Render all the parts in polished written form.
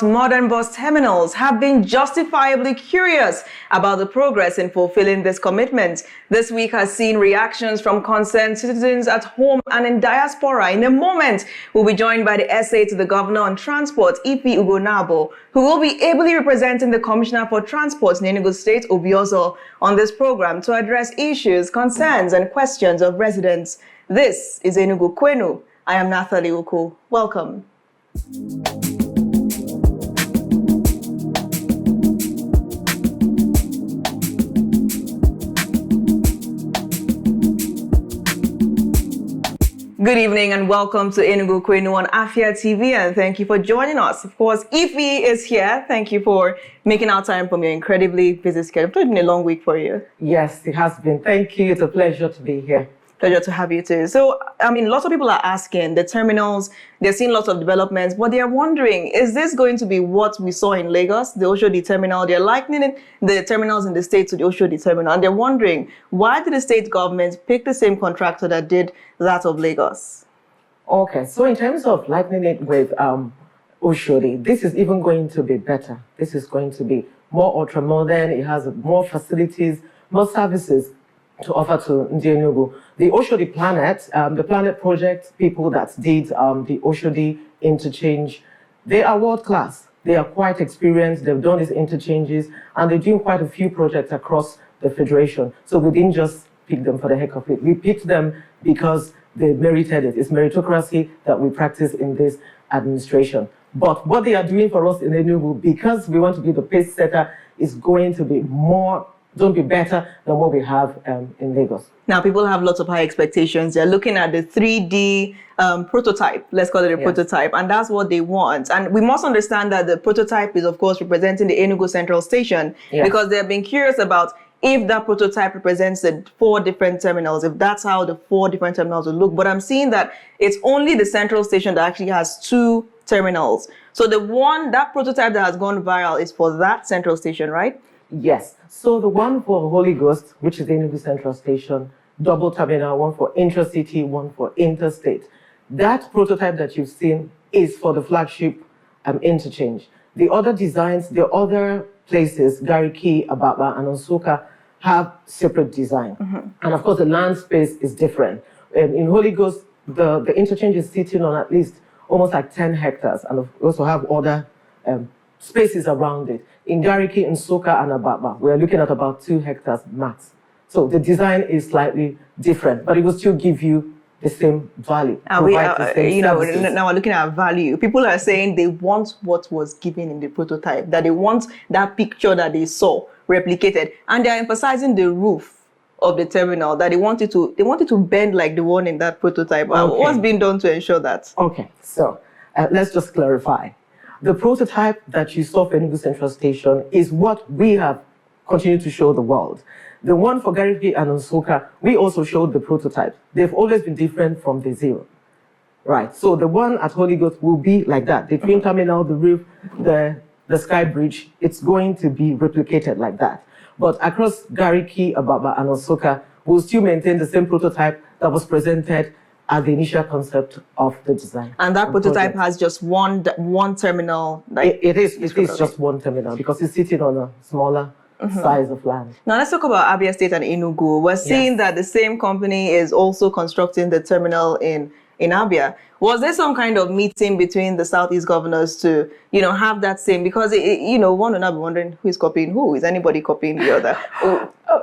Modern bus terminals have been justifiably curious about the progress in fulfilling this commitment. This week has seen reactions from concerned citizens at home and in diaspora. In a moment, we'll be joined by the SA to the Governor on Transport, Iphie Ugonabo, who will be ably representing the Commissioner for Transport in Enugu State, Obi Ozor, on this program to address issues, concerns, and questions of residents. This is Enugu Kwenu. I am Nathalie Uku. Welcome. Good evening and welcome to Enugu Kwenu on Afia TV, and thank you for joining us. Of course, Iphie is here. Thank you for making out time from your incredibly busy schedule. It's been a long week for you. Yes, it has been. Thank you. It's a pleasure to be here. Pleasure to have you too. So, lots of people are asking, the terminals, they're seeing lots of developments, but they're wondering, is this going to be what we saw in Lagos, the Oshodi terminal? They're likening the terminals in the state to the Oshodi terminal, and they're wondering, why did the state government pick the same contractor that did that of Lagos? Okay, so in terms of likening it with Oshodi, this is even going to be better. This is going to be more ultra-modern. It has more facilities, more services to offer to Enugu. The Oshodi Planet, the Planet Project people that did the Oshodi interchange, they are world-class. They are quite experienced. They've done these interchanges, and they're doing quite a few projects across the Federation. So we didn't just pick them for the heck of it. We picked them because they merited it. It's meritocracy that we practice in this administration. But what they are doing for us in Enugu, because we want to be the pace setter, is going to be better than what we have in Lagos. Now, people have lots of high expectations. They're looking at the 3D prototype, let's call it a prototype, and that's what they want. And we must understand that the prototype is, of course, representing the Enugu Central Station, because they've been curious about if that prototype represents the 4 different terminals, if that's how the 4 different terminals will look. But I'm seeing that it's only the Central Station that actually has 2 terminals. So that prototype that has gone viral is for that Central Station, right? Yes. So the one for Holy Ghost, which is the Enugu Central Station, double terminal, one for intercity, one for interstate. That prototype that you've seen is for the flagship interchange. The other designs, the other places, Gariki, Ababa, and Nsukka, have separate design. And of course, the land space is different. In Holy Ghost, the interchange is sitting on at least almost like 10 hectares, and we also have other spaces around it. In Gariki, Nsukka, and Ababa, we're looking at about 2 hectares max. So the design is slightly different, but it will still give you the same value. Now we're looking at value. People are saying they want what was given in the prototype, that they want that picture that they saw replicated, and they're emphasizing the roof of the terminal, that they wanted to bend like the one in that prototype. Okay. What's being done to ensure that? Okay, so let's just clarify. The prototype that you saw for Enugu Central Station is what we have continued to show the world. The one for Gariki and Nsukka, we also showed the prototype. They've always been different from the zero. Right, so the one at Holy Ghost will be like that. The twin terminal, the roof, the sky bridge, it's going to be replicated like that. But across Gariki, Ababa, and Nsukka, we'll still maintain the same prototype that was presented at the initial concept of the design. And that prototype has just one terminal? It is just one terminal because it's sitting on a smaller size of land. Now let's talk about Abia State and Enugu. We're seeing that the same company is also constructing the terminal in Abia. Was there some kind of meeting between the Southeast governors to, have that same? Because, one will not be wondering who is copying who. Is anybody copying the other?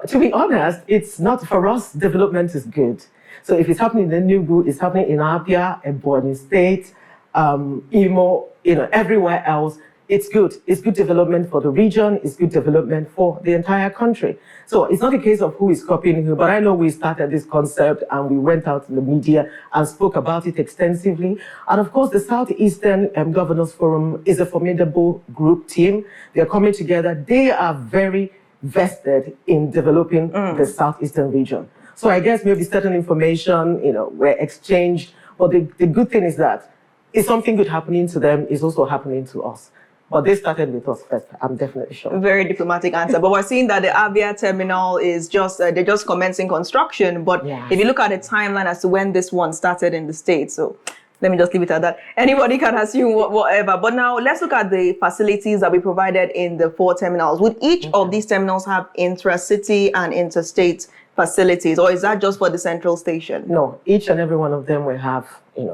To be honest, it's not, for us, development is good. So if it's happening in Enugu, it's happening in Abia, in Borno State, Imo, everywhere else. It's good. It's good development for the region. It's good development for the entire country. So it's not a case of who is copying who, but I know we started this concept and we went out in the media and spoke about it extensively. And of course, the Southeastern Governors Forum is a formidable group team. They're coming together. They are very vested in developing the Southeastern region. So I guess maybe certain information, were exchanged. But the good thing is that if something good happening to them is also happening to us. But they started with us first, I'm definitely sure. Very diplomatic answer. But we're seeing that the Avia terminal is just, they're just commencing construction. But if you look at the timeline as to when this one started in the States, so let me just leave it at that. Anybody can assume whatever. But now let's look at the facilities that we provided in the 4 terminals. Would each of these terminals have intra-city and interstate facilities, or is that just for the central station? No, each and every one of them will have,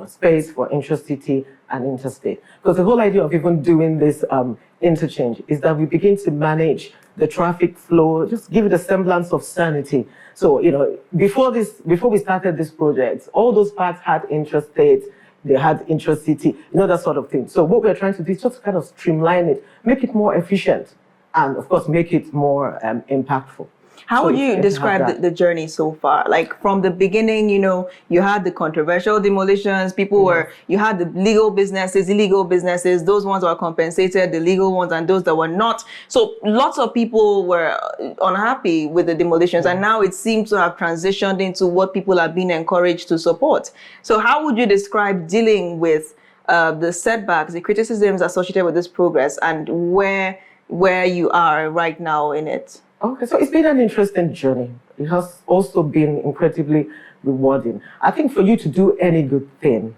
space for intra-city and interstate. Because the whole idea of even doing this interchange is that we begin to manage the traffic flow, just give it a semblance of sanity. So, before we started this project, all those parts had intrastate, they had intra-city, that sort of thing. So what we're trying to do is just kind of streamline it, make it more efficient, and of course, make it more impactful. How would you describe the journey so far? Like from the beginning, you had the controversial demolitions, you had the legal businesses, illegal businesses, those ones were compensated, the legal ones and those that were not. So lots of people were unhappy with the demolitions, and now it seems to have transitioned into what people are being encouraged to support. So how would you describe dealing with the setbacks, the criticisms associated with this progress, and where you are right now in it? Okay, so it's been an interesting journey. It has also been incredibly rewarding. I think for you to do any good thing,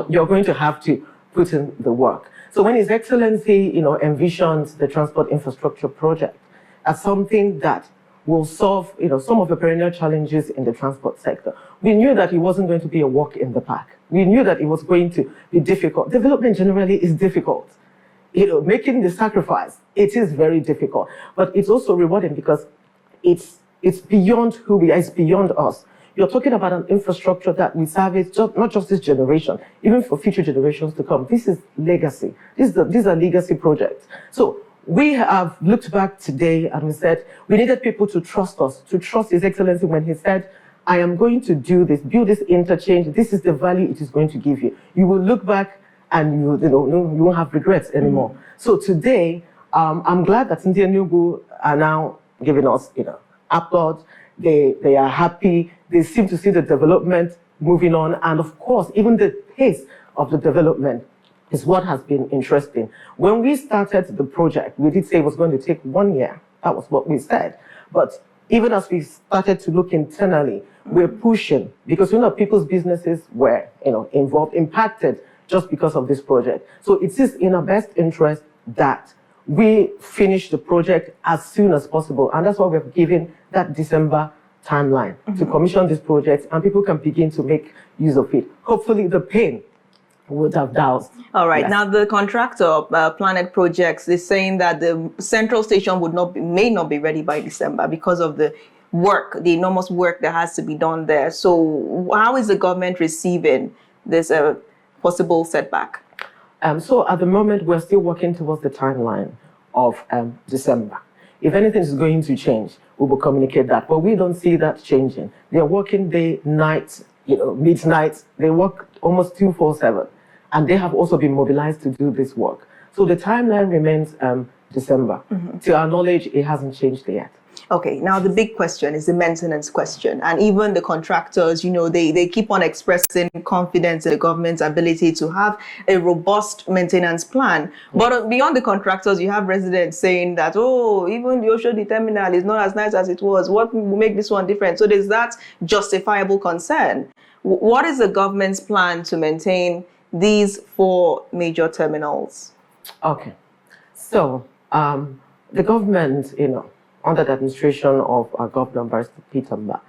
you're going to have to put in the work. So when His Excellency, envisioned the transport infrastructure project as something that will solve, some of the perennial challenges in the transport sector, we knew that it wasn't going to be a walk in the park. We knew that it was going to be difficult. Development generally is difficult. Making the sacrifice, it is very difficult, but it's also rewarding because it's beyond who we are, it's beyond us. You're talking about an infrastructure that we service not just this generation, even for future generations to come. This is legacy. These are legacy projects. So we have looked back today and we said we needed people to trust us, to trust His Excellency when he said, I am going to do this, build this interchange. This is the value it is going to give you. You will look back and you won't have regrets anymore. So today, I'm glad that Ndi Enugu are now giving us, applause. They are happy. They seem to see the development moving on, and of course, even the pace of the development is what has been interesting. When we started the project, we did say it was going to take 1 year. That was what we said. But even as we started to look internally, we're pushing because people's businesses were, involved, impacted just because of this project. So it is in our best interest that we finish the project as soon as possible. And that's why we've given that December timeline to commission this project, and people can begin to make use of it. Hopefully the pain would have doused. All right. Yes. Now the contractor, Planet Projects, is saying that the central station may not be ready by December because of the enormous work that has to be done there. So how is the government receiving this possible setback? So at the moment, we're still working towards the timeline of December. If anything is going to change, we will communicate that. But we don't see that changing. They're working day, night, midnight. They work almost 24/7. And they have also been mobilized to do this work. So the timeline remains December. To our knowledge, it hasn't changed yet. Okay, now the big question is the maintenance question. And even the contractors, they keep on expressing confidence in the government's ability to have a robust maintenance plan. But beyond the contractors, you have residents saying that, even the Oshodi terminal is not as nice as it was. What will make this one different? So there's that justifiable concern. What is the government's plan to maintain these 4 major terminals? Okay, so the government, under the administration of our Governor, Barrister Peter Mba,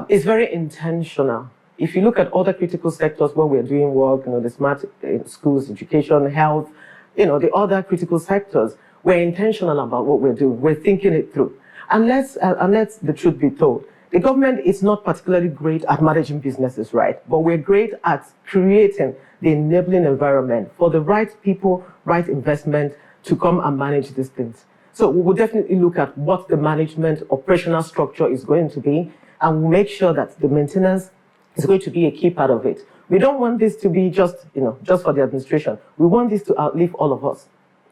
is very intentional. If you look at other critical sectors where we're doing work, the smart schools, education, health, the other critical sectors, we're intentional about what we're doing. We're thinking it through. And let's the truth be told, the government is not particularly great at managing businesses, right? But we're great at creating the enabling environment for the right people, right investment to come and manage these things. So we will definitely look at what the management operational structure is going to be, and we'll make sure that the maintenance is going to be a key part of it. We don't want this to be just for the administration. We want this to outlive all of us.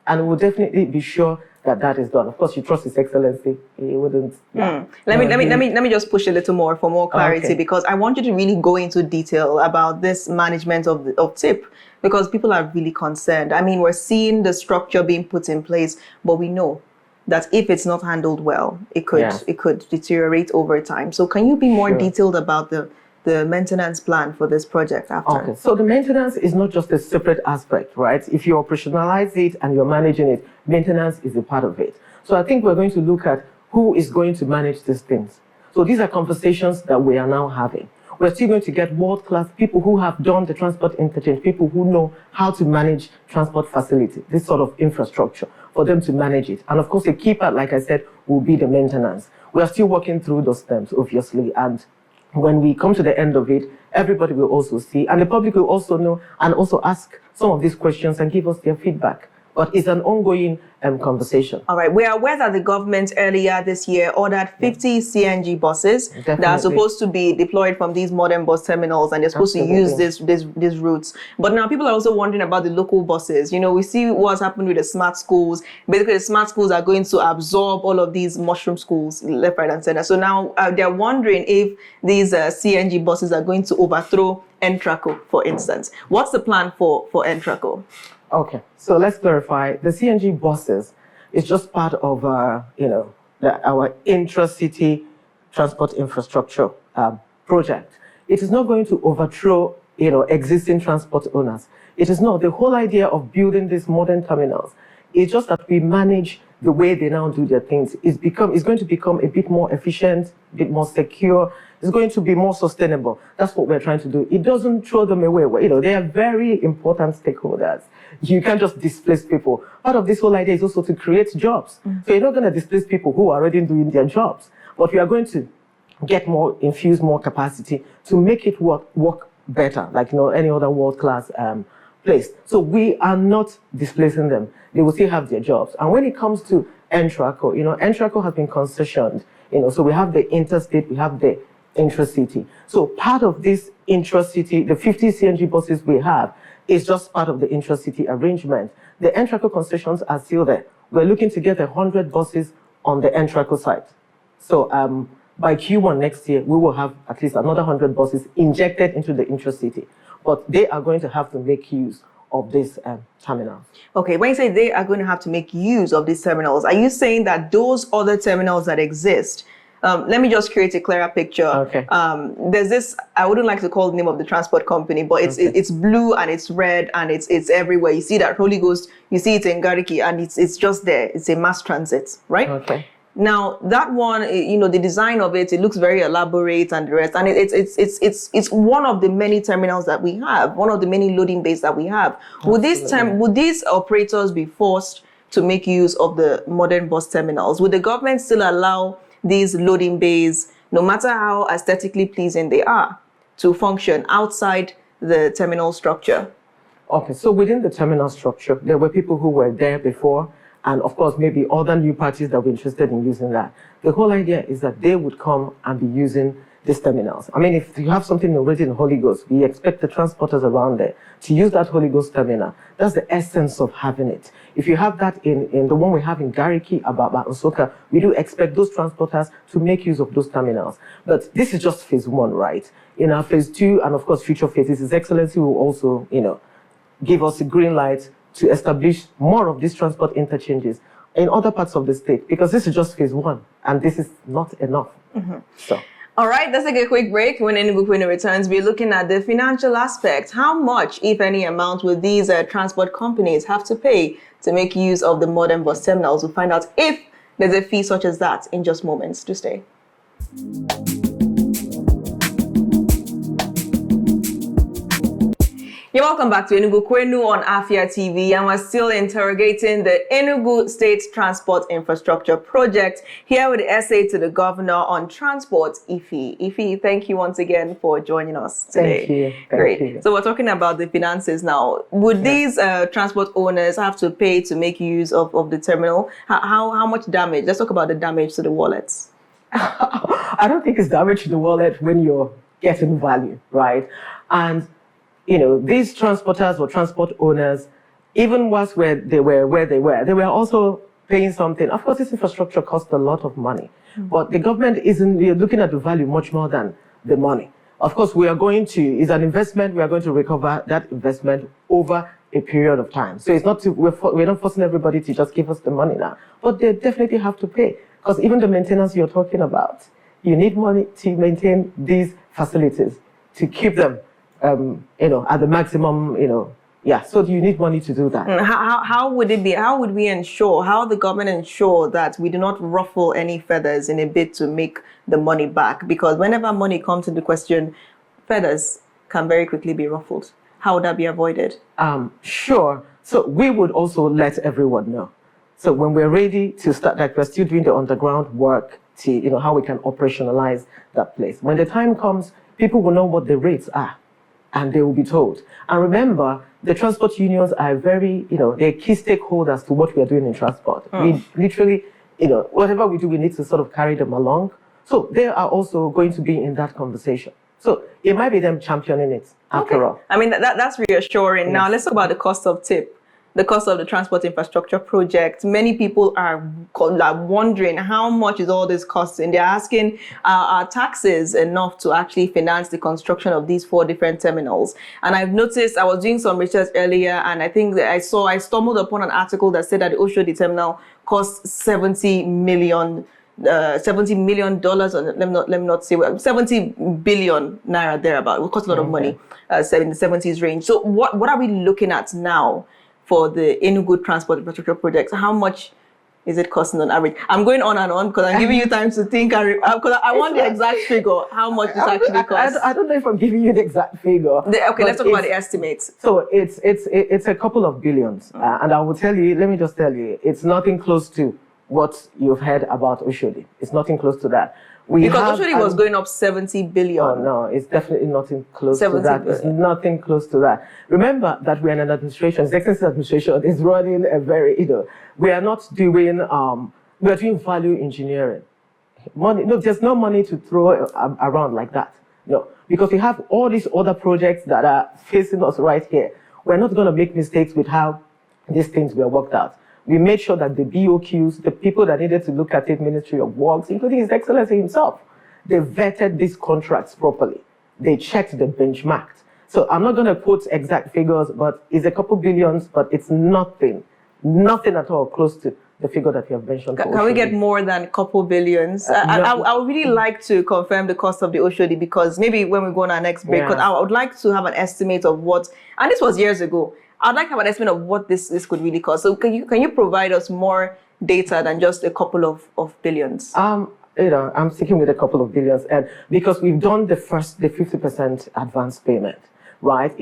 And we'll definitely be sure that is done. Of course, you trust His Excellency. He wouldn't. Yeah. Let me just push a little more for more clarity, Okay. because I want you to really go into detail about this management of TIP, because people are really concerned. I mean, we're seeing the structure being put in place, but we know that if it's not handled well, it could deteriorate over time. So can you be more detailed about the maintenance plan for this project after? Okay, so the maintenance is not just a separate aspect, right? If you operationalize it and you're managing it, maintenance is a part of it. So I think we're going to look at who is going to manage these things. So these are conversations that we are now having. We're still going to get world-class people who have done the transport interchange, people who know how to manage transport facility, this sort of infrastructure, for them to manage it. And of course, a key part, like I said, will be the maintenance. We are still working through those terms, obviously, and when we come to the end of it, everybody will also see, and the public will also know and also ask some of these questions and give us their feedback. But it's an ongoing conversation. All right. We are aware that the government earlier this year ordered 50 CNG buses that are supposed to be deployed from these modern bus terminals, and they're supposed to use these routes. But now people are also wondering about the local buses. You know, we see what's happened with the smart schools. Basically, the smart schools are going to absorb all of these mushroom schools left, right, and center. So now they're wondering if these CNG buses are going to overthrow Entraco, for instance. What's the plan for Entraco? Okay, so let's clarify. The CNG buses is just part of, our intra-city transport infrastructure project. It is not going to overthrow, existing transport owners. It is not. The whole idea of building these modern terminals is just that we manage the way they now do their things. It's going to become a bit more efficient, a bit more secure. It's going to be more sustainable. That's what we're trying to do. It doesn't throw them away. They are very important stakeholders. You can't just displace people. Part of this whole idea is also to create jobs. So you're not going to displace people who are already doing their jobs, but we are going to infuse more capacity to make it work better, like any other world-class place. So we are not displacing them. They will still have their jobs. And when it comes to Entraco, Entraco has been concessioned. So we have the interstate, we have the intracity. So part of this intracity, the 50 CNG buses we have, is just part of the intracity arrangement. The Entraco concessions are still there. We're looking to get 100 buses on the Entraco site. So by Q1 next year, we will have at least another 100 buses injected into the intracity. But they are going to have to make use of this terminal. Okay, when you say they are going to have to make use of these terminals, are you saying that those other terminals that exist, let me just create a clearer picture. Okay. There's this, I wouldn't like to call the name of the transport company, but it's blue and it's red and it's everywhere. You see that Holy Ghost, you see it in Gariki, and it's just there. It's a mass transit, right? Okay. Now that one, the design of it looks very elaborate and the rest, and it's one of the many terminals that we have, one of the many loading bays that we have. Would these operators be forced to make use of the modern bus terminals? Would the government still allow these loading bays, no matter how aesthetically pleasing they are, to function outside the terminal structure? Okay, so within the terminal structure, there were people who were there before, and of course, maybe other new parties that were interested in using that. The whole idea is that they would come and be using these terminals. I mean, if you have something already in Holy Ghost, we expect the transporters around there to use that Holy Ghost terminal. That's the essence of having it. If you have that in the one we have in Gariki, Ababa, Osoka, we do expect those transporters to make use of those terminals. But this is just phase one, right? In our phase two, and of course, future phases, His Excellency will also, give us a green light to establish more of these transport interchanges in other parts of the state, because this is just phase one, and this is not enough. So. All right, let's take a quick break. When Enugu Kwenu returns, we're looking at the financial aspect. How much, if any amount, will these transport companies have to pay to make use of the modern bus terminals? We'll find out if there's a fee such as that in just moments. To stay. You're welcome back to Enugu Kwenu on Afia TV, and we're still interrogating the Enugu State Transport Infrastructure Project here with the essay to the governor on transport, Iphie. Iphie, thank you once again for joining us today. Thank you. Great. Thank you. So we're talking about the finances now. Would these transport owners have to pay to make use of the terminal? How much damage? Let's talk about the damage to the wallets. I don't think it's damage to the wallet when you're getting value, right? And these transporters or transport owners, even whilst they were where they were also paying something. Of course, this infrastructure costs a lot of money, but the government isn't looking at the value much more than the money. Of course, it's an investment. We are going to recover that investment over a period of time. So it's not we're not forcing everybody to just give us the money now, but they definitely have to pay, because even the maintenance you're talking about, you need money to maintain these facilities, to keep them, at the maximum, yeah. So you need money to do that. How would it be? How would we ensure? How the government ensure that we do not ruffle any feathers in a bid to make the money back? Because whenever money comes into question, feathers can very quickly be ruffled. How would that be avoided? Sure. So we would also let everyone know. So when we're ready to start, like we're still doing the underground work to, how we can operationalize that place. When the time comes, people will know what the rates are, and they will be told. And remember, the transport unions are very, they're key stakeholders to what we are doing in transport. We literally, whatever we do, we need to sort of carry them along. So they are also going to be in that conversation. So it might be them championing it after all. I mean, that's reassuring. Yes. Now let's talk about the cost of TIP, the cost of the transport infrastructure project. Many people are wondering how much is all this costing. They're asking, are taxes enough to actually finance the construction of these 4 different terminals? And I've noticed, I was doing some research earlier, and I think that I stumbled upon an article that said that the Oshodi terminal costs $70 million. $70 million, or let me not say, 70 billion naira thereabout. It will cost a lot of money, in the 70s range. So what are we looking at now for the Enugu transport infrastructure projects? How much is it costing on average? I'm going on and on because I'm giving you time to think, because I want the exact figure, how much this actually costs. I don't know if I'm giving you the exact figure. Okay, let's talk about the estimates. So it's a couple of billions. And I will tell you, let me just tell you, it's nothing close to what you've heard about Oshodi. It's nothing close to that. Because Oshodi was going up 70 billion. Oh, no, it's definitely nothing close to that. Billion. It's nothing close to that. Remember that we're in an administration, the Excellency administration is running a very, we are not doing, we are doing value engineering. Money, no, there's no money to throw around like that. No, because we have all these other projects that are facing us right here. We're not going to make mistakes with how these things were worked out. We made sure that the BOQs, the people that needed to look at it, Ministry of Works, including His Excellency himself, they vetted these contracts properly. They checked the benchmarked. So I'm not going to quote exact figures, but it's a couple billions, but it's nothing at all close to the figure that you have mentioned. Can we get more than a couple billions? I would really like to confirm the cost of the Oshodi, because maybe when we go on our next break, because I would like to have an estimate of what, and this was years ago, I'd like to have an estimate of what this could really cost. So can you provide us more data than just a couple of billions? I'm sticking with a couple of billions, and because we've done the 50% advance payment, right?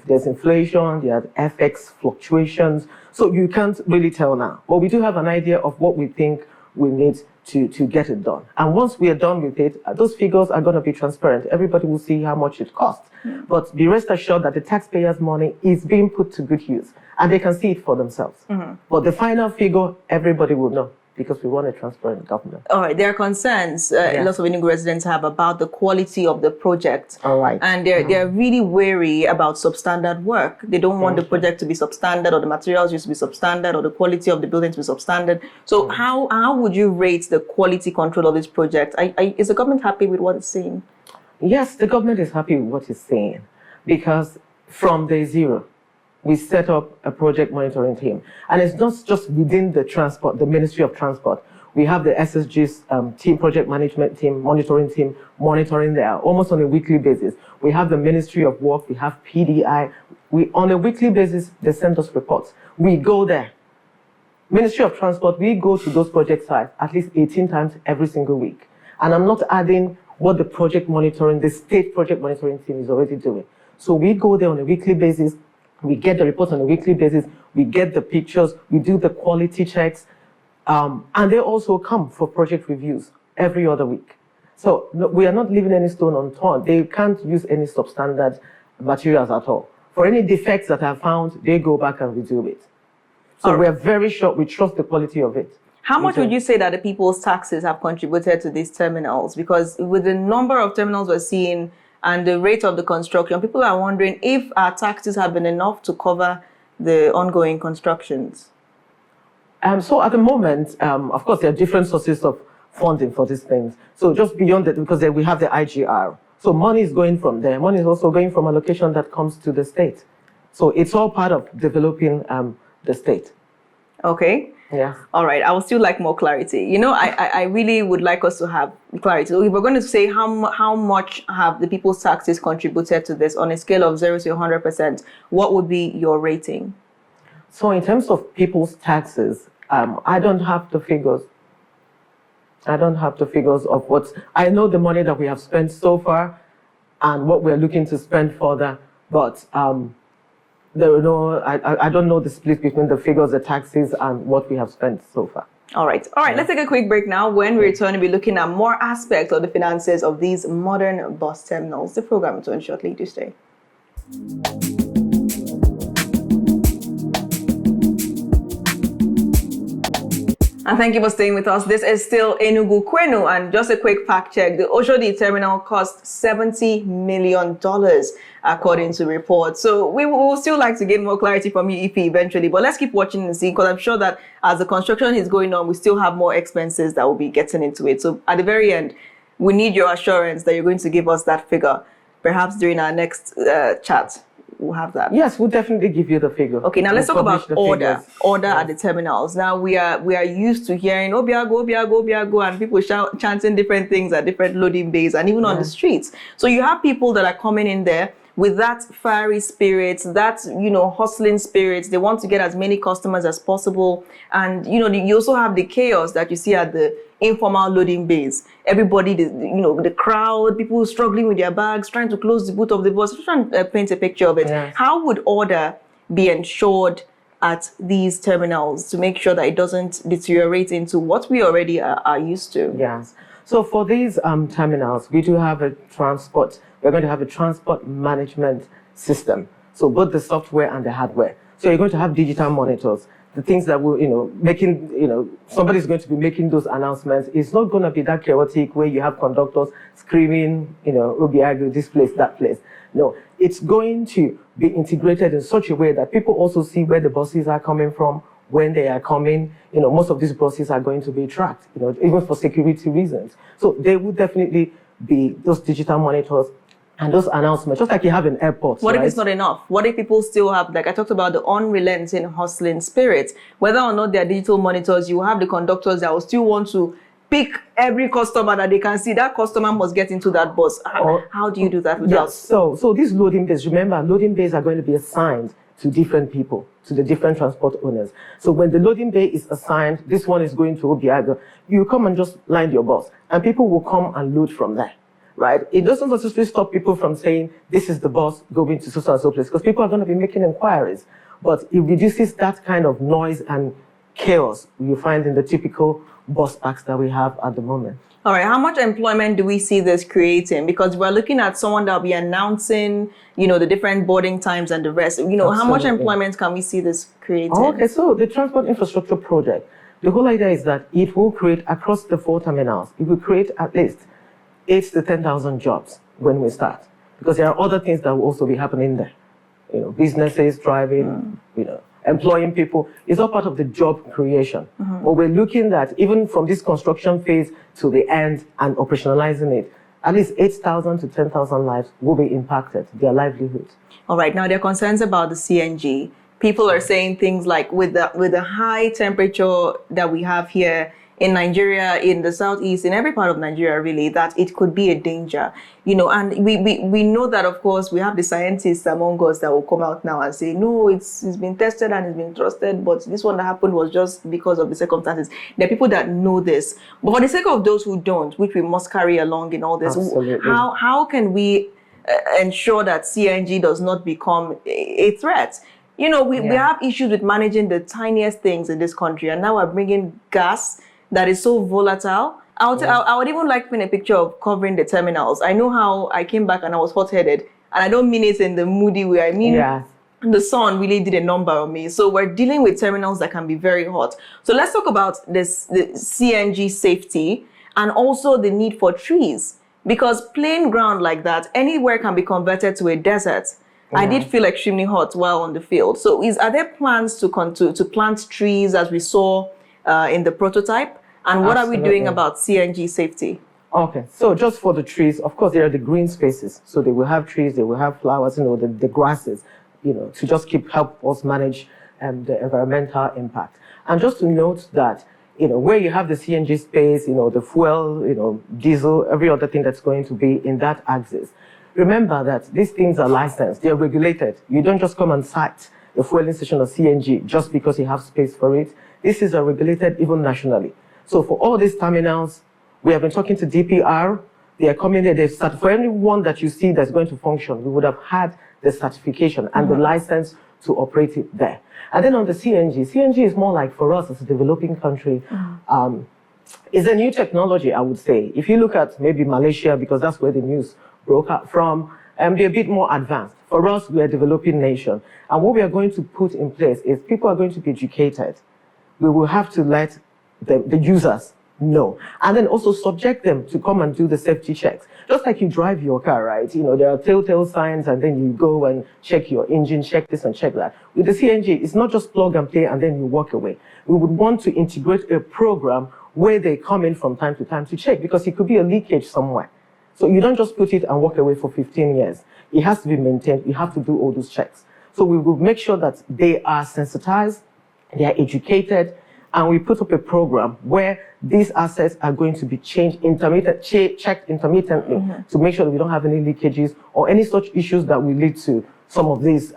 There's inflation, there's FX fluctuations, so you can't really tell now. But we do have an idea of what we think we need to get it done. And once we are done with it, those figures are going to be transparent. Everybody will see how much it costs. But be rest assured that the taxpayers' money is being put to good use, and they can see it for themselves. But the final figure, everybody will know, because we want a transparent government. All right, there are concerns lots of Enugu residents have about the quality of the project. All right. And they're really wary about substandard work. They don't want the project to be substandard, or the materials used to be substandard, or the quality of the building to be substandard. So how would you rate the quality control of this project? Is the government happy with what it's saying? Yes, the government is happy with what it's saying, because from day zero, we set up a project monitoring team. And it's not just within the Ministry of Transport. We have the SSG's team, project management team, monitoring there almost on a weekly basis. We have the Ministry of Work, we have PDI. On a weekly basis, they send us reports. We go there. Ministry of Transport, we go to those project sites at least 18 times every single week. And I'm not adding what the state project monitoring team is already doing. So we go there on a weekly basis. We get the reports on a weekly basis. We get the pictures. We do the quality checks. And they also come for project reviews every other week. So we are not leaving any stone unturned. They can't use any substandard materials at all. For any defects that are found, they go back and redo it. So we are very sure, we trust the quality of it. How much would you say that the people's taxes have contributed to these terminals? Because with the number of terminals we're seeing and the rate of the construction, people are wondering if our taxes have been enough to cover the ongoing constructions. So at the moment, of course, there are different sources of funding for these things. So just beyond that, because we have the IGR. So money is going from there. Money is also going from allocation that comes to the state. So it's all part of developing the state. Okay. Yeah. All right. I would still like more clarity. I really would like us to have clarity. So if we're going to say how much have the people's taxes contributed to this on a scale of 0 to 100%, what would be your rating? So in terms of people's taxes, I don't have the figures. I don't have the figures of I know the money that we have spent so far and what we're looking to spend further, but there are no, I don't know the split between the figures, the taxes, and what we have spent so far. All right. Let's take a quick break now. When we return, we'll be looking at more aspects of the finances of these modern bus terminals. The program will return shortly. Do stay. And thank you for staying with us. This is still Enugu Kwenu, and just a quick fact check. The Oshodi terminal cost $70 million, according to reports. So we will still like to gain more clarity from you, Iphie, eventually. But let's keep watching and see, because I'm sure that as the construction is going on, we still have more expenses that will be getting into it. So at the very end, we need your assurance that you're going to give us that figure, perhaps during our next chat. We'll have that. Yes, we'll definitely give you the figure. Okay, now let's talk about order at the terminals. Now we are used to hearing Obiago, Obiago, Obiago, and people chanting different things at different loading bays and even on the streets. So you have people that are coming in there with that fiery spirit, that, hustling spirit. They want to get as many customers as possible. And, you also have the chaos that you see at the informal loading bays. Everybody, the crowd, people struggling with their bags, trying to close the boot of the bus. Just trying to paint a picture of it. Yes. How would order be ensured at these terminals to make sure that it doesn't deteriorate into what we already are used to? Yes. So for these terminals, we do have we're going to have a transport management system. So both the software and the hardware. So you're going to have digital monitors. The things that will, somebody's going to be making those announcements. It's not going to be that chaotic where you have conductors screaming, Obiago, this place, that place. No, it's going to be integrated in such a way that people also see where the buses are coming from, when they are coming. Most of these buses are going to be tracked, even for security reasons. So they will definitely be those digital monitors and those announcements, just like you have in airports. What if it's not enough? What if people still have, like I talked about, the unrelenting hustling spirit? Whether or not they're digital monitors, you have the conductors that will still want to pick every customer that they can see. That customer must get into that bus. How do you do that? Yes, so these loading bays, remember, loading bays are going to be assigned to different people, to the different transport owners. So when the loading bay is assigned, this one is going to Obiago, you come and just line your bus, and people will come and load from there. Right? It doesn't necessarily stop people from saying, this is the bus going to so and so place, because people are going to be making inquiries. But it reduces that kind of noise and chaos you find in the typical bus parks that we have at the moment. All right. How much employment do we see this creating? Because we're looking at someone that will be announcing, the different boarding times and the rest. Absolutely. How much employment can we see this creating? Okay. So the transport infrastructure project, the whole idea is that it will create across the 4 terminals, it will create at least 8 to 10,000 jobs when we start, because there are other things that will also be happening there. Businesses thriving, employing people. It's all part of the job creation. But we're looking at, even from this construction phase to the end and operationalizing it, at least 8,000 to 10,000 lives will be impacted, their livelihoods. All right. Now, there are concerns about the CNG. People are saying things like, with the high temperature that we have here in Nigeria, in the southeast, in every part of Nigeria, really, that it could be a danger, and we know that, of course, we have the scientists among us that will come out now and say, no, it's been tested and it's been trusted, but this one that happened was just because of the circumstances. There are people that know this, but for the sake of those who don't, which we must carry along in all this, absolutely, how can we ensure that CNG does not become a threat? We have issues with managing the tiniest things in this country, and now we're bringing gas that is so volatile. I would even like to paint a picture of covering the terminals. I know how I came back and I was hot-headed, and I don't mean it in the moody way. I mean, the sun really did a number on me. So we're dealing with terminals that can be very hot. So let's talk about the CNG safety and also the need for trees, because plain ground like that, anywhere can be converted to a desert. I did feel extremely hot while on the field. So are there plans to plant trees as we saw in the prototype? And what are we doing about CNG safety? Okay, so just for the trees, of course, there are the green spaces. So they will have trees, they will have flowers, the grasses, to just help us manage the environmental impact. And just to note that, where you have the CNG space, the fuel, diesel, every other thing that's going to be in that axis. Remember that these things are licensed, they're regulated. You don't just come and site a fueling station of CNG just because you have space for it. This is regulated even nationally. So for all these terminals, we have been talking to DPR. They are coming there. For anyone that you see that's going to function, we would have had the certification and the license to operate it there. And then on the CNG is more like for us as a developing country, it's a new technology, I would say. If you look at maybe Malaysia, because that's where the news broke out from, they're a bit more advanced. For us, we're a developing nation. And what we are going to put in place is people are going to be educated. We will have to let the users know. And then also subject them to come and do the safety checks. Just like you drive your car, right? There are telltale signs and then you go and check your engine, check this and check that. With the CNG, it's not just plug and play and then you walk away. We would want to integrate a program where they come in from time to time to check because it could be a leakage somewhere. So you don't just put it and walk away for 15 years. It has to be maintained. You have to do all those checks. So we will make sure that they are sensitized, they are educated, and we put up a program where these assets are going to be checked intermittently to make sure that we don't have any leakages or any such issues that will lead to some of these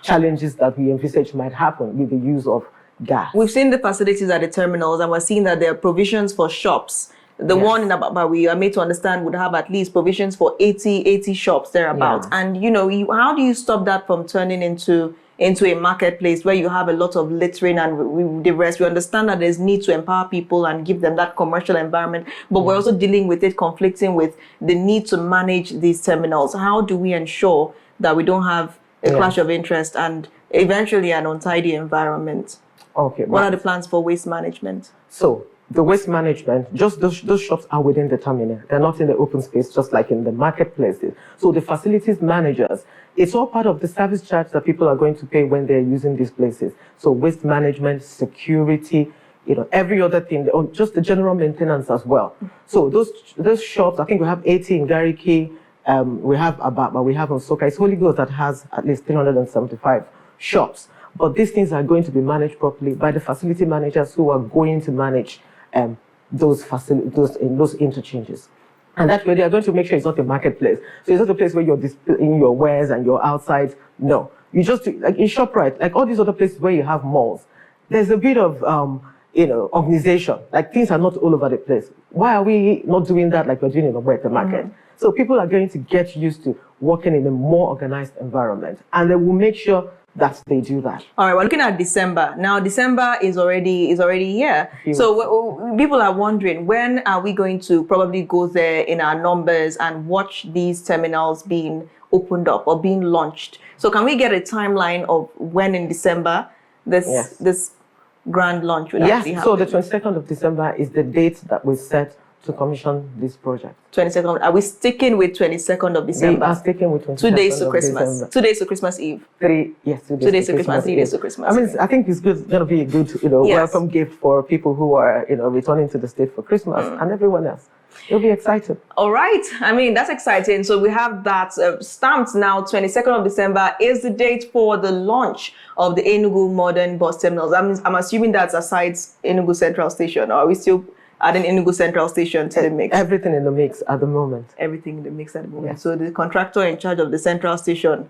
challenges that we envisage might happen with the use of gas. We've seen the facilities at the terminals and we're seeing that there are provisions for shops. The one in Ababa, we are made to understand, would have at least provisions for 80 shops thereabouts. And, how do you stop that from turning into a marketplace where you have a lot of littering and the rest? We understand that there's need to empower people and give them that commercial environment, but we're also dealing with it conflicting with the need to manage these terminals. How do we ensure that we don't have a clash of interest and eventually an untidy environment? Okay. What are the plans for waste management? So the waste management, just those shops are within the terminal. They're not in the open space, just like in the marketplaces. So the facilities managers, it's all part of the service charge that people are going to pay when they're using these places. So waste management, security, every other thing, just the general maintenance as well. So those shops, I think we have 80 in Gariki, we have Ababa, we have on Soka. It's Holy Ghost that has at least 375 shops. But these things are going to be managed properly by the facility managers who are going to manage those interchanges. And that way they are going to make sure it's not a marketplace. So it's not a place where you're displaying your wares and you're outside. No. You just, like in ShopRite, like all these other places where you have malls, there's a bit of, organization. Like things are not all over the place. Why are we not doing that like we're doing in the market? So people are going to get used to working in a more organized environment. And they will make sure that they do that. All right, we're looking at December. Now, December is already here. So people are wondering, when are we going to probably go there in our numbers and watch these terminals being opened up or being launched? So can we get a timeline of when in December this grand launch will actually happen? So the 22nd of December is the date that we set to commission this project. 22nd. Are we sticking with 22nd of December? We are sticking with 22nd 2 days to of Christmas. December. 2 days to Christmas Eve. 2 days to Christmas. 3 days to Christmas. I mean, I think it's going to be a good, welcome gift for people who are, returning to the state for Christmas and everyone else. You'll be excited. All right. I mean, that's exciting. So we have that stamped now. 22nd of December is the date for the launch of the Enugu modern bus terminals. I'm assuming that's aside Enugu Central Station, or are we still adding Enugu Central Station to the mix? Everything in the mix at the moment. Everything in the mix at the moment. Yes. So the contractor in charge of the Central Station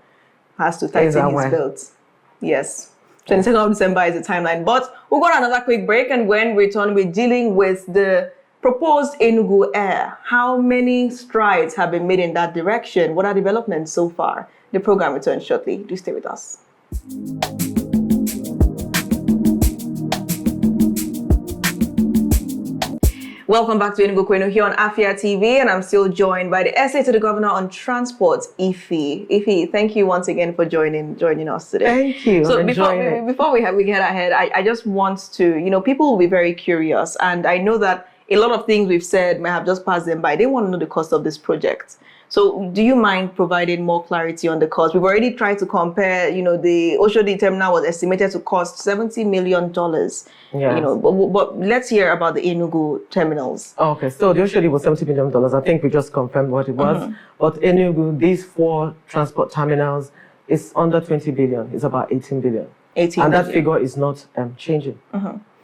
has to tighten his belt. Yes. 22nd of December is the timeline. But we'll go on another quick break, and when we return, we're dealing with the proposed Enugu Air. How many strides have been made in that direction? What are developments so far? The program returns shortly. Do stay with us. Welcome back to Enugu Kwenu here on Afia TV, and I'm still joined by the SA to the Governor on Transport, Iphie. Iphie, thank you once again for joining us today. Thank you. So before we get ahead, I just want to, people will be very curious, and I know that a lot of things we've said may have just passed them by. They want to know the cost of this project. So do you mind providing more clarity on the cost? We've already tried to compare, the Oshodi terminal was estimated to cost $70 million. Yes. But let's hear about the Enugu terminals. Okay, so the Oshodi was $70 million. I think we just confirmed what it was. But Enugu, these 4 transport terminals, is under 20 billion. It's about 18 billion. 18 and billion. That figure is not changing.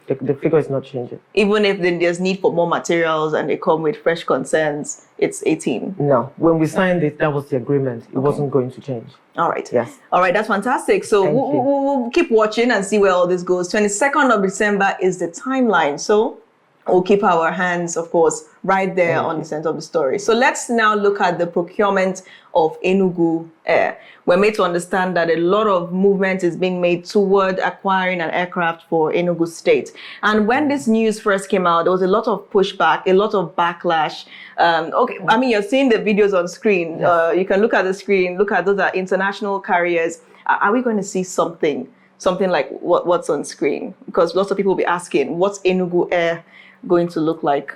The figure is not changing. Even if then there's need for more materials and they come with fresh concerns, it's 18. No, when we signed it, that was the agreement. It wasn't going to change. All right. Yes. All right, that's fantastic. So we'll keep watching and see where all this goes. 22nd of December is the timeline. So we'll keep our hands, of course, right there on the center of the story. So let's now look at the procurement of Enugu Air. We're made to understand that a lot of movement is being made toward acquiring an aircraft for Enugu State. And when this news first came out, there was a lot of pushback, a lot of backlash. You're seeing the videos on screen. You can look at the screen, look at those are international carriers. Are we going to see something like what's on screen? Because lots of people will be asking, what's Enugu Air going to look like?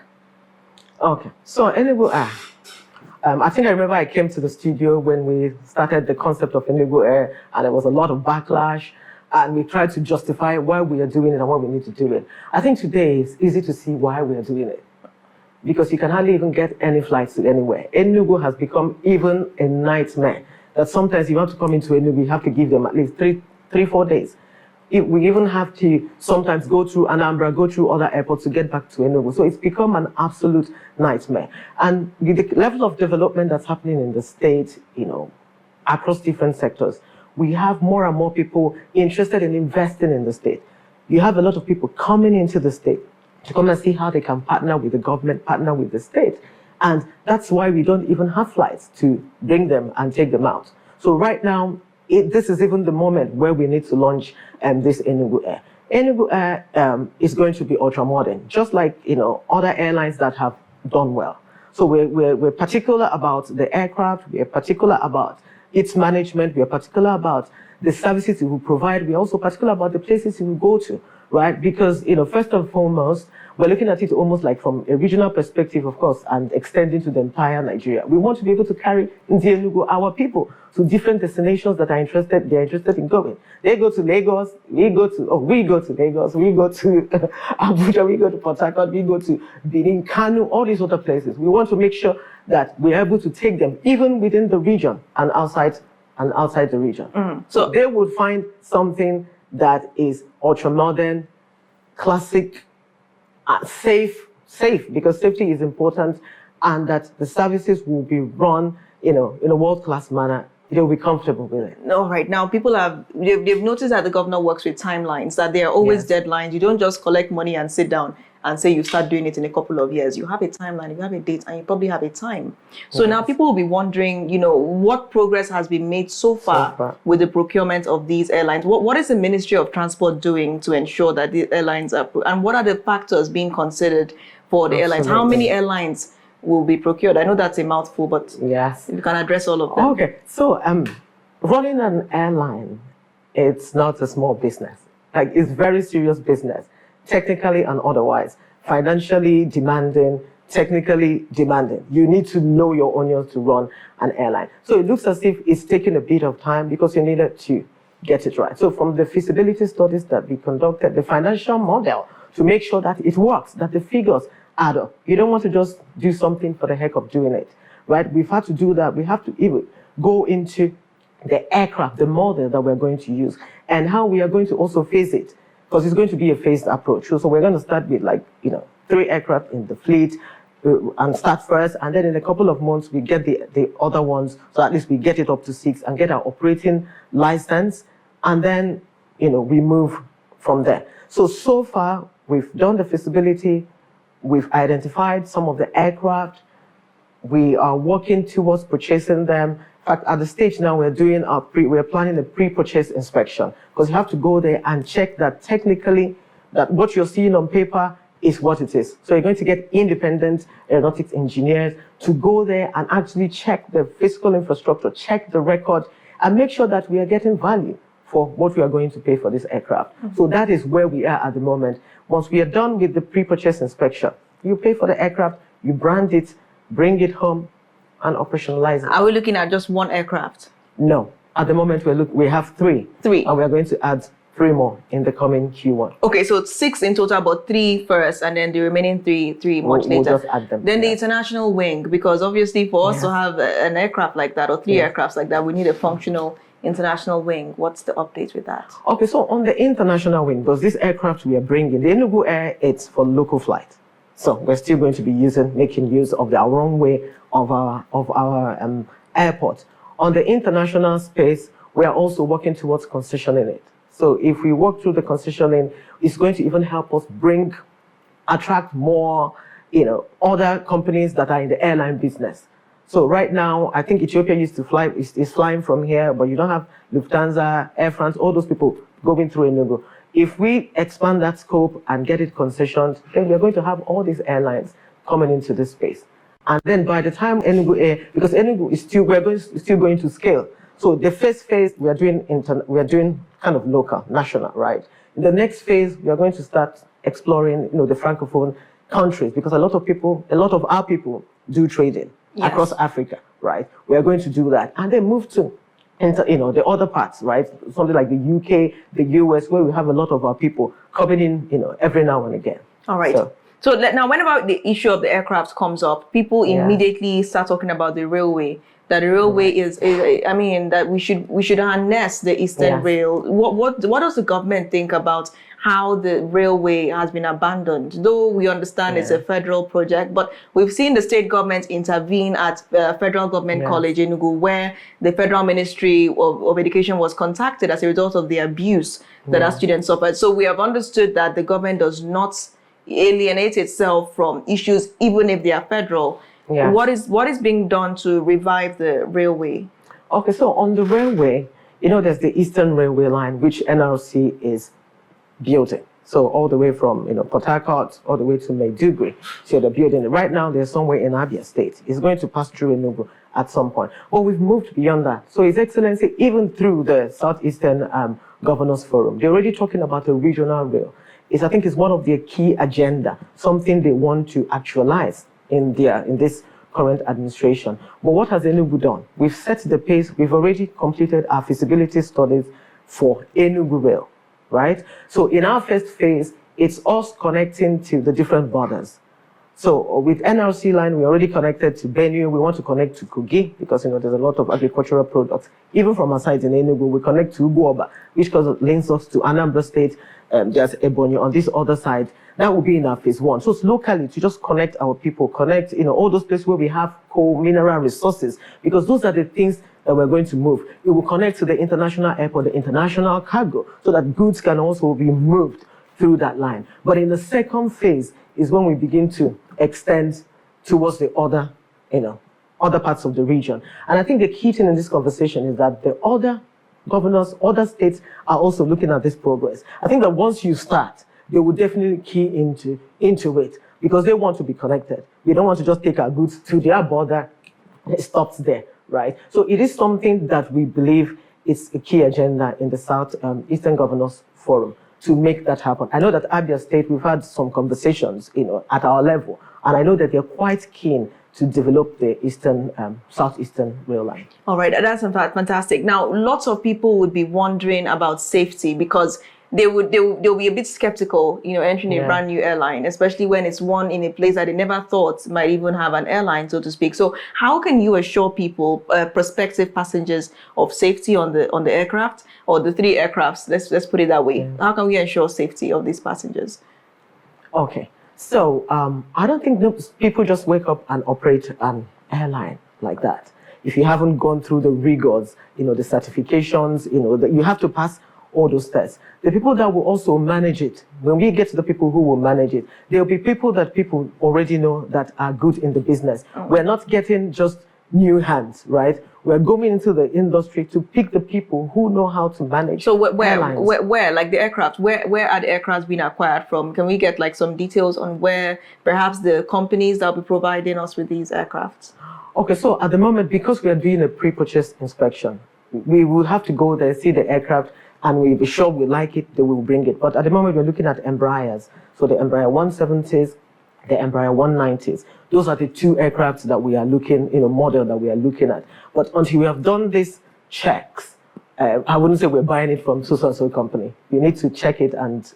Okay, so Enugu Air. I think I remember I came to the studio when we started the concept of Enugu Air, and there was a lot of backlash, and we tried to justify why we are doing it and why we need to do it. I think today it's easy to see why we are doing it, because you can hardly even get any flights to anywhere. Enugu has become even a nightmare, that sometimes you want to come into Enugu, you have to give them at least 4 days. We even have to sometimes go through Anambra, go through other airports to get back to Enugu. So it's become an absolute nightmare. And with the level of development that's happening in the state, across different sectors, we have more and more people interested in investing in the state. You have a lot of people coming into the state to come and see how they can partner with the government, partner with the state. And that's why we don't even have flights to bring them and take them out. So right now, this is even the moment where we need to launch this Enugu Air. Enugu Air is going to be ultra modern, just like other airlines that have done well. So we're particular about the aircraft. We are particular about its management. We are particular about the services it will provide. We're also particular about the places it will go to, right? Because first and foremost, we're looking at it almost like from a regional perspective, of course, and extending to the entire Nigeria. We want to be able to carry into Enugu our people to different destinations that they're interested in going. They go to Lagos, we go to Lagos, we go to Abuja, we go to Port Harcourt, we go to Benin, Kanu, all these other places. We want to make sure that we're able to take them even within the region and outside the region. So they would find something that is ultra modern, classic, safe, because safety is important, and that the services will be run, in a world-class manner. They'll be comfortable with it. All right. Now, people they've noticed that the governor works with timelines, that there are always deadlines. You don't just collect money and sit down and say you start doing it in a couple of years. You have a timeline, you have a date, and you probably have a time. So now people will be wondering, what progress has been made so far with the procurement of these airlines. What is the Ministry of Transport doing to ensure that the airlines are, and what are the factors being considered for the airlines? How many airlines will be procured? I know that's a mouthful, but if you can address all of them. Okay, so running an airline, it's not a small business. It's very serious business, technically and otherwise, financially demanding, technically demanding. You need to know your onions to run an airline. So it looks as if it's taking a bit of time because you needed to get it right. So from the feasibility studies that we conducted, the financial model to make sure that it works, that the figures add up. You don't want to just do something for the heck of doing it, right? We've had to do that. We have to even go into the aircraft, the model that we're going to use, and how we are going to also phase it, because it's going to be a phased approach. So we're going to start with 3 aircraft in the fleet and start first, and then in a couple of months we get the other ones, so at least we get it up to 6 and get our operating license, and then we move from there. So far we've done the feasibility, we've identified some of the aircraft, we are working towards purchasing them. In fact, at the stage now, we're planning a pre-purchase inspection, because you have to go there and check that technically that what you're seeing on paper is what it is. So you're going to get independent aeronautics engineers to go there and actually check the physical infrastructure, check the record, and make sure that we are getting value for what we are going to pay for this aircraft. So that is where we are at the moment. Once we are done with the pre-purchase inspection, you pay for the aircraft, you brand it, bring it home, and operationalize it. Are we looking at just one aircraft? No. At the moment, we have three. Three. And we are going to add 3 more in the coming Q1. Okay, so it's 6 in total, but 3 first, and then the remaining three much later. We'll just add them. Then the international wing, because obviously for us to have an aircraft like that, or 3 aircrafts like that, we need a functional international wing. What's the update with that? Okay, so on the international wing, because this aircraft we are bringing, the Enugu Air, it's for local flight. So we're still going to be making use of the runway of our airport. On the international space, we are also working towards concessioning it. So if we work through the concessioning, it's going to even help us attract more, other companies that are in the airline business. So right now, I think Ethiopia used to fly, is flying from here, but you don't have Lufthansa, Air France, all those people going through Enugu. If we expand that scope and get it concessioned, then we're going to have all these airlines coming into this space. And then by the time Enugu Air, because Enugu is still going to scale. So the first phase we are doing kind of local, national, right? In the next phase, we are going to start exploring, the francophone countries, because a lot of our people do trading across Africa, right? We are going to do that, and then move to the other parts, right? Something like the UK, the US, where we have a lot of our people coming in, every now and again. All right. So now, whenever the issue of the aircraft comes up, people immediately start talking about the railway. That the railway that we should harness the Eastern Rail. What does the government think about how the railway has been abandoned? Though we understand it's a federal project, but we've seen the state government intervene at Federal Government College Enugu, where the Federal Ministry of Education was contacted as a result of the abuse that our students suffered. So we have understood that the government does not alienate itself from issues, even if they are federal. Yeah. What is being done to revive the railway? Okay, so on the railway, there's the Eastern Railway line, which NRC is building. So all the way from Port Harcourt all the way to Maiduguri. So they're building it. Right now, there's somewhere in Abia State. It's going to pass through Enugu at some point. But we've moved beyond that. So His Excellency, even through the Southeastern Governors Forum, they're already talking about a regional rail. I think it's one of their key agenda, something they want to actualize in this current administration. But what has Enugu done? We've set the pace. We've already completed our feasibility studies for Enugu Rail, right? So in our first phase, it's us connecting to the different borders. So with NRC line, we're already connected to Benue. We want to connect to Kogi because there's a lot of agricultural products. Even from our side in Enugu, we connect to Uguoba, which links us to Anambra State. There's Ebonyi on this other side. That will be in our phase 1. So it's locally to just connect our people, connect, all those places where we have coal, mineral resources, because those are the things that we're going to move. It will connect to the international airport, the international cargo, so that goods can also be moved through that line. But in the second phase is when we begin to extend towards the other parts of the region. And I think the key thing in this conversation is that the other governors, other states are also looking at this progress. I think that once you start, they will definitely key into it because they want to be connected. We don't want to just take our goods to their border. It stops there, right? So it is something that we believe is a key agenda in the South Eastern Governors Forum to make that happen. I know that Abia State, we've had some conversations, at our level, and I know that they're quite keen to develop the Southeastern rail line. All right, that's fantastic. Now, lots of people would be wondering about safety because they'll be a bit skeptical, entering a brand new airline, especially when it's one in a place that they never thought might even have an airline, so to speak. So how can you assure people, prospective passengers, of safety on the aircraft or the 3 aircrafts? Let's put it that way. Yeah. How can we ensure safety of these passengers? Okay. So I don't think people just wake up and operate an airline like that. If you haven't gone through the rigors, the certifications, you have to pass all those tests. The people that will also manage it, when we get to the people who will manage it, there'll be people that people already know that are good in the business. Oh. We're not getting just new hands, right? We're going into the industry to pick the people who know how to manage. So where like the aircraft, where are the aircrafts being acquired from? Can we get some details on where perhaps the companies that will be providing us with these aircrafts? Okay, so at the moment, because we are doing a pre-purchase inspection, we will have to go there, see the aircraft, and we'll be sure we like it, they will bring it. But at the moment, we're looking at Embraers. So the Embraer 170s the Embraer 190s. Those are the two aircrafts that we are looking, model that we are looking at. But until we have done these checks, I wouldn't say we're buying it from so-and-so company. We need to check it and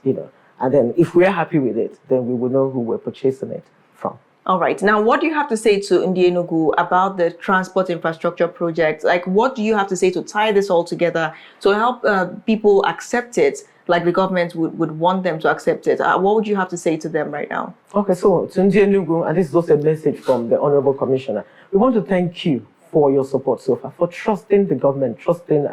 then if we're happy with it, then we will know who we're purchasing it from. All right. Now, what do you have to say to Enugu about the transport infrastructure project? Like, what do you have to say to tie this all together to help people accept it, like the government would want them to accept it? What would you have to say to them right now? Okay, so to Enugu, and this is also a message from the Honorable Commissioner, we want to thank you for your support so far, for trusting the government, trusting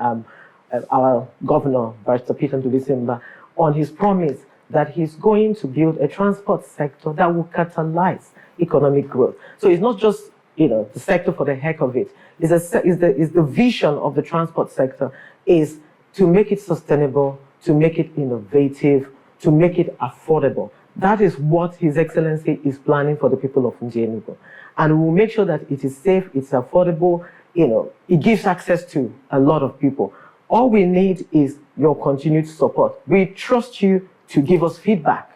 our Governor, Barrister Peter Ndubisimba, on his promise that he's going to build a transport sector that will catalyze economic growth. So it's not just the sector for the heck of it. Is the vision of the transport sector is to make it sustainable, to make it innovative, to make it affordable. That is what His Excellency is planning for the people of Enugu. And we will make sure that it is safe, it's affordable, it gives access to a lot of people. All we need is your continued support. We trust you to give us feedback,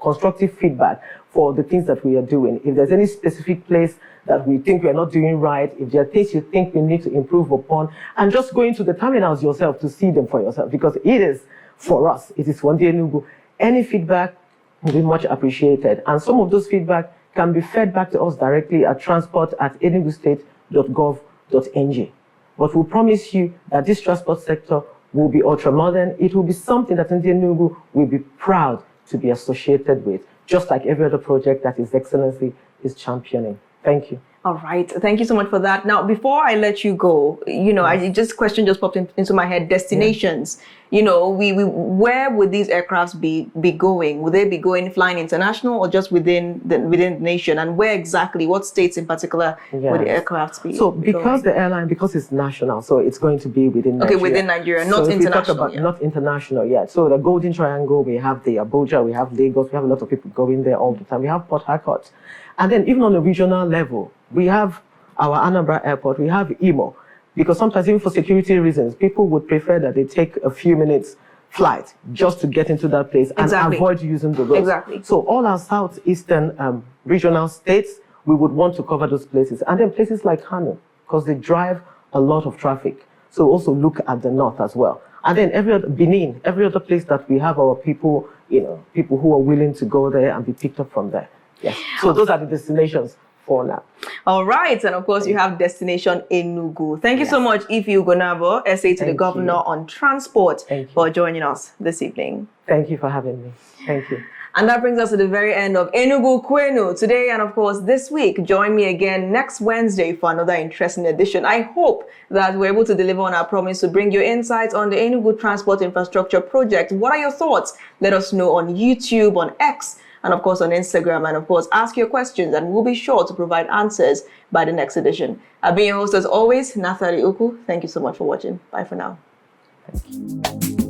constructive feedback for the things that we are doing. If there's any specific place that we think we're not doing right, if there are things you think we need to improve upon, and just go into the terminals yourself to see them for yourself, because it is for us, it is for Enugu. Any feedback will be much appreciated. And some of those feedback can be fed back to us directly at transport@enugustate.gov.ng. But we promise you that this transport sector will be ultra-modern. It will be something that Enugu will be proud to be associated with, just like every other project that His Excellency is championing. Thank you. All right. Thank you so much for that. Now, before I let you go, question just popped into my head. Destinations. Where would these aircrafts be going? Would they be flying international or just within the nation? And where exactly? What states in particular would the aircrafts be? So because the airline, because it's national, so it's going to be within Nigeria. Okay, within Nigeria, not so international. Not international yet. So the Golden Triangle, we have the Abuja, we have Lagos, we have a lot of people going there all the time. We have Port Harcourt. And then even on a regional level, we have our Anambra Airport, we have Imo. Because sometimes even for security reasons, people would prefer that they take a few minutes flight just to get into that place and avoid using the roads. Exactly. So all our southeastern regional states, we would want to cover those places. And then places like Kano, because they drive a lot of traffic. So also look at the north as well. And then Benin, every other place that we have our people, people who are willing to go there and be picked up from there. Yes. So those are the destinations for now. All right. And of course, you have destination Enugu. Thank you so much, Iphie Ugonabo, SA to the Governor on Transport, for joining us this evening. Thank you for having me. Thank you. And that brings us to the very end of Enugu Kwenu today and of course this week. Join me again next Wednesday for another interesting edition. I hope that we're able to deliver on our promise to bring you insights on the Enugu Transport Infrastructure Project. What are your thoughts? Let us know on YouTube, on X, and of course on Instagram, and of course ask your questions and we'll be sure to provide answers by the next edition. I've been your host as always, Nathali Uku. Thank you so much for watching. Bye for now. Thank you.